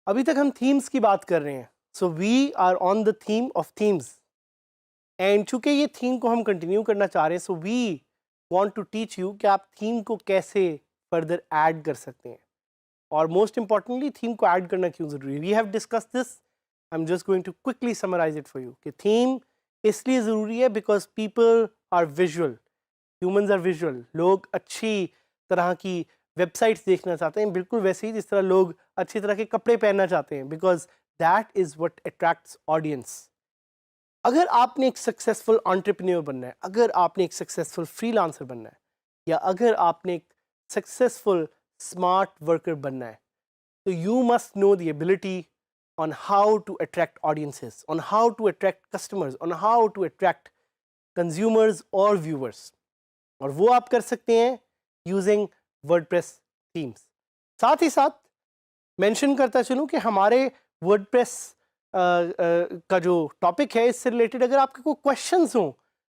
अभी तक हम थीम्स की बात कर रहे हैं, so we are on the theme of themes and चूंकि ये थीम को हम कंटिन्यू करना चाह रहे हैं, so we want to teach you कि आप थीम को कैसे फर्दर ऐड कर सकते हैं और मोस्ट इंपॉर्टेंटली थीम को ऐड करना क्यों जरूरी है। We have discuss this, I am just going to quickly summarise it for you कि थीम इसलिए ज़रूरी है because people are visual, humans are visual. लोग अच्छी तरह की वेबसाइट्स देखना चाहते हैं, बिल्कुल वैसे ही जिस तरह लोग अच्छी तरह के कपड़े पहनना चाहते हैं, because that is what attracts audience. अगर आपने एक सक्सेसफुल एंटरप्रेन्योर बनना है, अगर आपने एक सक्सेसफुल फ्रीलांसर बनना है, या अगर आपने एक सक्सेसफुल स्मार्ट वर्कर बनना है, तो you must know the ability on how to attract audiences, on how to attract customers, on how to attract consumers or viewers. और वो आप कर सकते हैं using WordPress themes। साथ ही साथ मेंशन करता चलूँ कि हमारे WordPress का जो टॉपिक है इससे रिलेटेड अगर आपके कोई क्वेश्चंस हों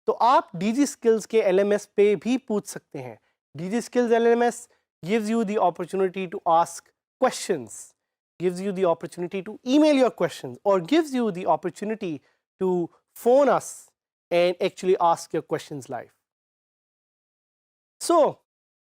तो आप DG Skills के LMS पे भी पूछ सकते हैं। DG Skills LMS gives you the opportunity to ask questions, gives you the opportunity to email your questions, or gives you the opportunity to phone us and actually ask your questions live. So,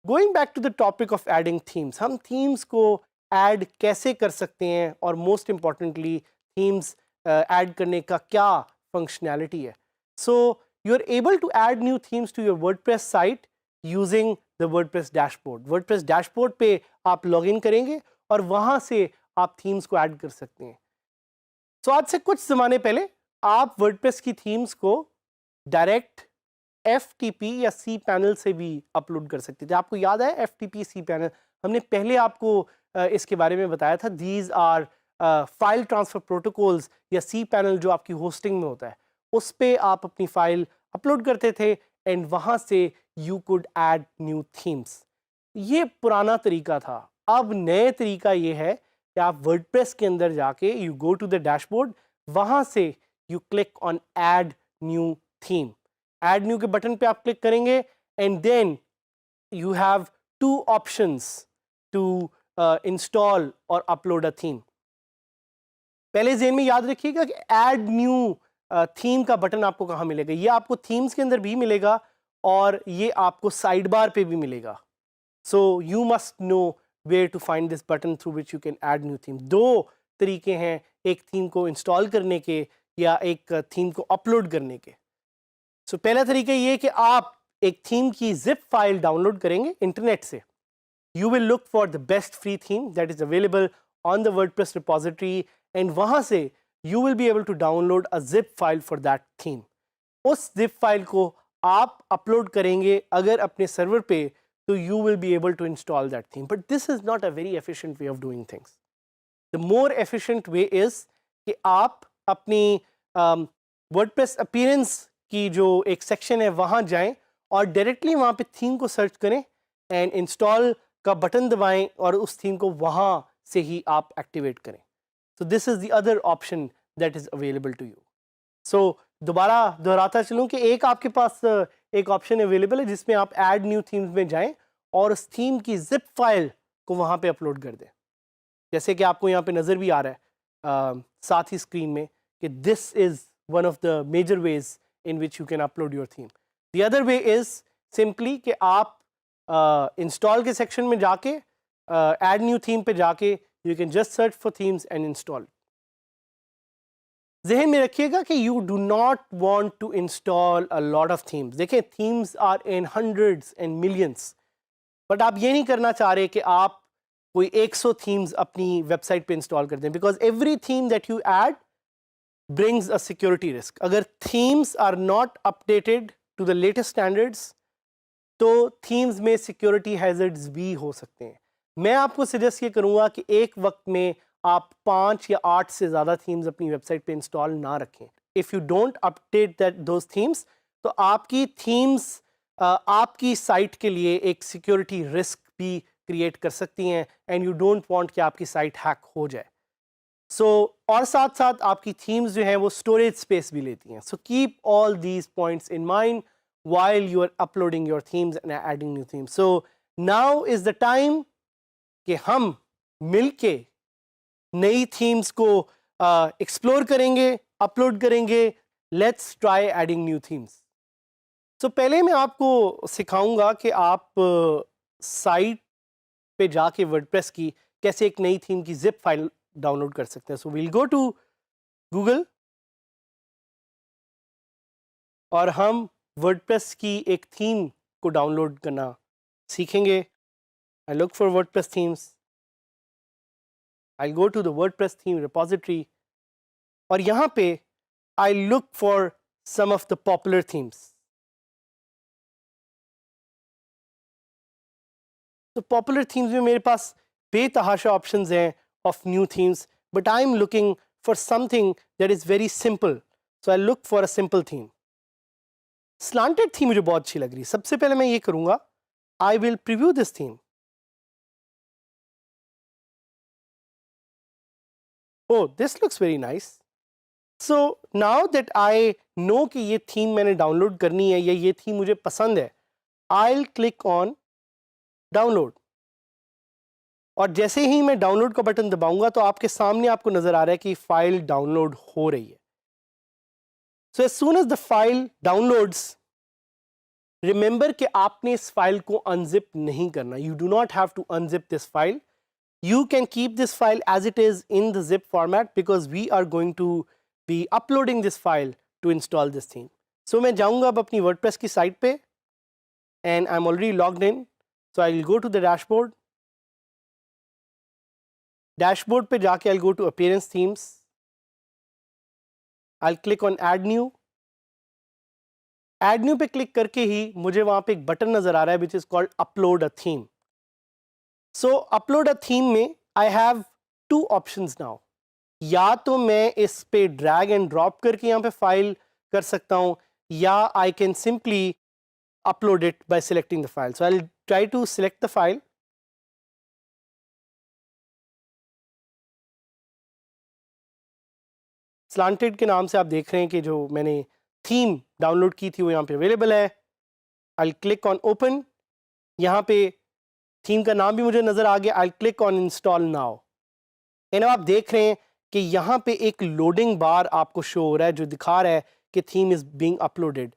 going back to the topic of adding themes, हम themes को add कैसे कर सकते हैं और most importantly themes add करने का क्या functionality है. So, you're able to add new themes to your WordPress site using the WordPress dashboard. WordPress dashboard पे आप login करेंगे और वहाँ से आप थीम्स को ऐड कर सकते हैं। सो आज से कुछ ज़माने पहले आप वर्डप्रेस की थीम्स को डायरेक्ट FTP या सी पैनल से भी अपलोड कर सकते थे। आपको याद है FTP सी पैनल, हमने पहले आपको इसके बारे में बताया था। These are file transfer protocols या सी पैनल जो आपकी होस्टिंग में होता है, उस पर आप अपनी फाइल अपलोड करते थे एंड वहाँ से you could add new themes. ये पुराना तरीका था। अब नए तरीका ये है कि आप वर्डप्रेस के अंदर जाके you go to the dashboard, वहाँ से you click on add new theme. Add new के बटन पे आप क्लिक करेंगे and then you have two options to install और अपलोड अ थीम। पहले ज़हन में याद रखिएगा कि ऐड न्यू थीम का बटन आपको कहाँ मिलेगा। ये आपको थीम्स के अंदर भी मिलेगा और ये आपको साइड बार पे भी मिलेगा। So you must know where to find this button through which you can add new theme। दो तरीके हैं एक थीम को इंस्टॉल करने के या एक थीम को अपलोड करने के। सो पहला तरीका ये कि आप एक थीम की जिप फाइल डाउनलोड करेंगे इंटरनेट से। You will look for the best free theme that is available on the WordPress repository and वहाँ से you will be able to download a zip file for that theme. उस zip file को आप upload करेंगे अगर अपने server पे, so you will be able to install that theme. But this is not a very efficient way of doing things. The more efficient way is कि आप अपनी WordPress appearance की जो एक section है वहाँ जाएं और डायरेक्टली वहाँ पे थीम को सर्च करें एंड इंस्टॉल का बटन दबाएं और उस थीम को वहाँ से ही आप एक्टिवेट करें। So this is the other option that is available to you. So दोबारा दोहराता चलूँ कि एक आपके पास एक ऑप्शन अवेलेबल है जिसमें आप ऐड न्यू थीम्स में जाएं और उस थीम की जिप फाइल को वहाँ पे अपलोड कर दें। जैसे कि आपको यहाँ पे नज़र भी आ रहा है साथ ही स्क्रीन में कि this is one of the major ways in which you can upload your theme. The other way is simply कि आप इंस्टॉल के सेक्शन में जाके ऐड न्यू थीम पे जाके you can just search for themes and install. ज़हन में रखिएगा कि you do not want to install a lot of themes. देखें themes are in hundreds and millions, but आप ये नहीं करना चाह रहे कि आप कोई 100 थीम्स अपनी वेबसाइट पे इंस्टॉल कर दें, because every theme that you add brings a security risk. अगर themes are not updated to the latest standards तो थीम्स में सिक्योरिटी हैजर्ड्स भी हो सकते हैं। मैं आपको सजेस्ट ये करूँगा कि एक वक्त में आप 5 या 8 से ज़्यादा थीम्स अपनी वेबसाइट पे इंस्टॉल ना रखें। If you don't update that those themes तो आपकी थीम्स आपकी साइट के लिए एक सिक्योरिटी रिस्क भी क्रिएट कर सकती हैं एंड यू डोंट वांट कि आपकी साइट हैक हो जाए। सो और साथ साथ आपकी थीम्स जो हैं वो स्टोरेज स्पेस भी लेती हैं। So keep all these points in mind while you are uploading your themes and adding new themes. So now is the time कि हम मिलके नई थीम्स को एक्सप्लोर करेंगे, अपलोड करेंगे। Let's try adding new themes. तो पहले मैं आपको सिखाऊंगा कि आप साइट पे जाके वर्डप्रेस की कैसे एक नई थीम की जिप फाइल डाउनलोड कर सकते हैं। So we'll go to Google और हम वर्डप्रेस की एक थीम को डाउनलोड करना सीखेंगे। I look for WordPress themes, I go to the WordPress theme repository और यहाँ पे I look for some of the popular themes. तो पॉपुलर थीम्स में मेरे पास बेतहाशा ऑप्शंस हैं of new themes, but I am looking for something that is very simple. So I look for a simple theme. Slanted theme मुझे बहुत अच्छी लग रही है। सबसे पहले मैं ये करूंगा, I will preview this theme. Oh, this looks very nice. So now that I know कि ये थीम मैंने डाउनलोड करनी है या ये थीम मुझे पसंद है, I'll click on डाउनलोड। और जैसे ही मैं डाउनलोड का बटन दबाऊंगा तो आपके सामने आपको नजर आ रहा है कि फाइल डाउनलोड हो रही है। So as soon as the file downloads, remember कि आपने इस फाइल को अनजिप नहीं करना। You do not have to unzip this file. You can keep this file as it is in the zip format because we are going to be uploading this file to install this theme. So मैं जाऊंगा अब अपनी WordPress की site पे and I'm already logged in. So I'll go to the dashboard. Dashboard पे जाके I'll go to appearance themes. I'll click on add new. Add new पे click करके ही मुझे वहाँ पे एक बटन नजर आ रहा है which is called upload a theme. So upload a theme में I have two options now. या तो मैं इस पे ड्रैग एंड ड्रॉप करके यहाँ पे फाइल कर सकता हूँ या I can simply upload it by selecting the file. So I will try to select the file. Slanted के नाम से आप देख रहे हैं कि जो मैंने थीम डाउनलोड की थी वो यहाँ पे अवेलेबल है। I click on open. यहाँ पे थीम का नाम भी मुझे नजर आ गया। I click on install now and आप देख रहे हैं कि यहाँ पे एक लोडिंग बार आपको शो हो रहा है जो दिखा रहा है कि theme is being uploaded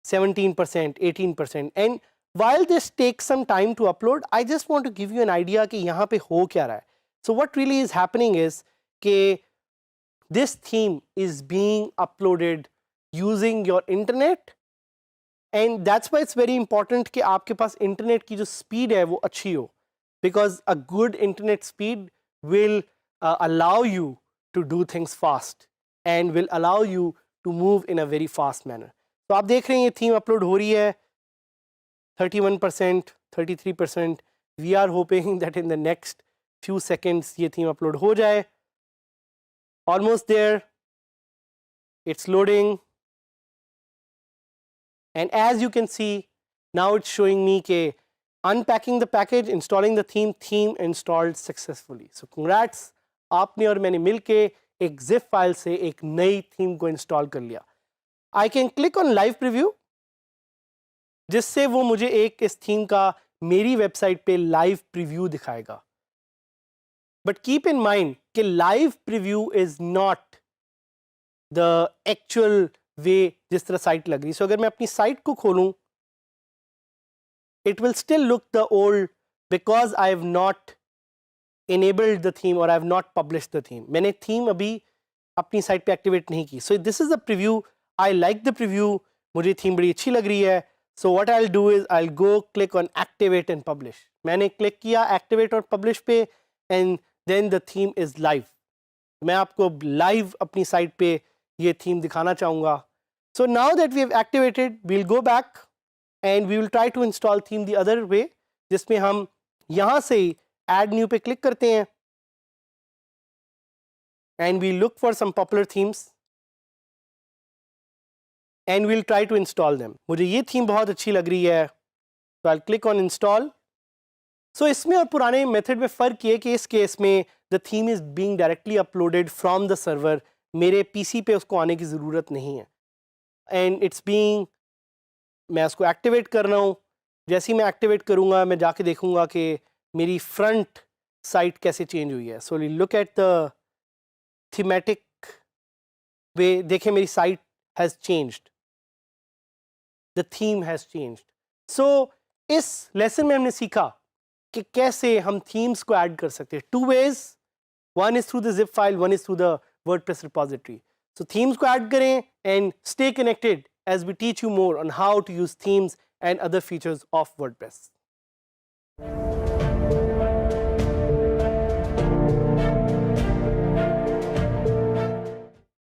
17%, 18%. And while this takes some time to upload, I just want to give you an idea कि यहाँ पे हो क्या रहा है. So what really is happening is कि this theme is being uploaded using your internet, and that's why it's very important कि आपके पास इंटरनेट की जो स्पीड है वो अच्छी हो, because a good internet speed will allow you to do things fast and will allow you to move in a very fast manner. तो आप देख रहे हैं ये थीम अपलोड हो रही है 31%, 33%. We are hoping that in the next few seconds ये थीम अपलोड हो जाए. Almost there, it's loading, and as you can see now it's showing me ke unpacking the package, installing the theme installed successfully. So congrats, आपने और मैंने मिलके एक zip file से एक नई थीम को इंस्टॉल कर लिया. I can click on live preview जिससे वो मुझे एक इस थीम का मेरी वेबसाइट पे लाइव प्रीव्यू दिखाएगा. बट कीप इन माइंड कि live preview is not the actual way जिस तरह साइट लग रही. सो अगर मैं अपनी साइट को खोलूं, it will still look the old because I have not enabled the theme or I have not published the theme. मैंने थीम अभी अपनी साइट पे एक्टिवेट नहीं की. So this is the preview. I like the preview. मुझे theme बड़ी अच्छी लग रही है. So what I will do is I will go click on activate and publish. मैंने क्लिक किया एक्टिवेट और पब्लिश पे and then the theme is live. मैं आपको लाइव अपनी साइट पे ये थीम दिखाना चाहूँगा. So now that we have activated, we will go back and we will try to install theme the other way, जिसमें हम यहाँ से ऐड न्यू पे क्लिक करते हैं and we look for some popular themes and we'll try to install them. मुझे ये theme बहुत अच्छी लग रही है, so I'll click on install. So इसमें और पुराने मेथड में फ़र्क ये कि इस केस में the theme is being directly uploaded from the server. मेरे पीसी पे उसको आने की ज़रूरत नहीं है and it's being, मैं उसको एक्टिवेट कर रहा हूँ. जैसे ही मैं एक्टिवेट करूँगा मैं जाके देखूँगा कि मेरी फ्रंट साइट कैसे चेंज हुई है. So look at the thematic way. देखें मेरी site has changed, the theme has changed. So इस लेसन में हमने सीखा कि कैसे हम थीम्स को ऐड कर सकते हैं. 2 ways. One is through the zip file, one is through the WordPress repository. So themes को ऐड करें and stay connected as we teach you more on how to use themes and other features of WordPress.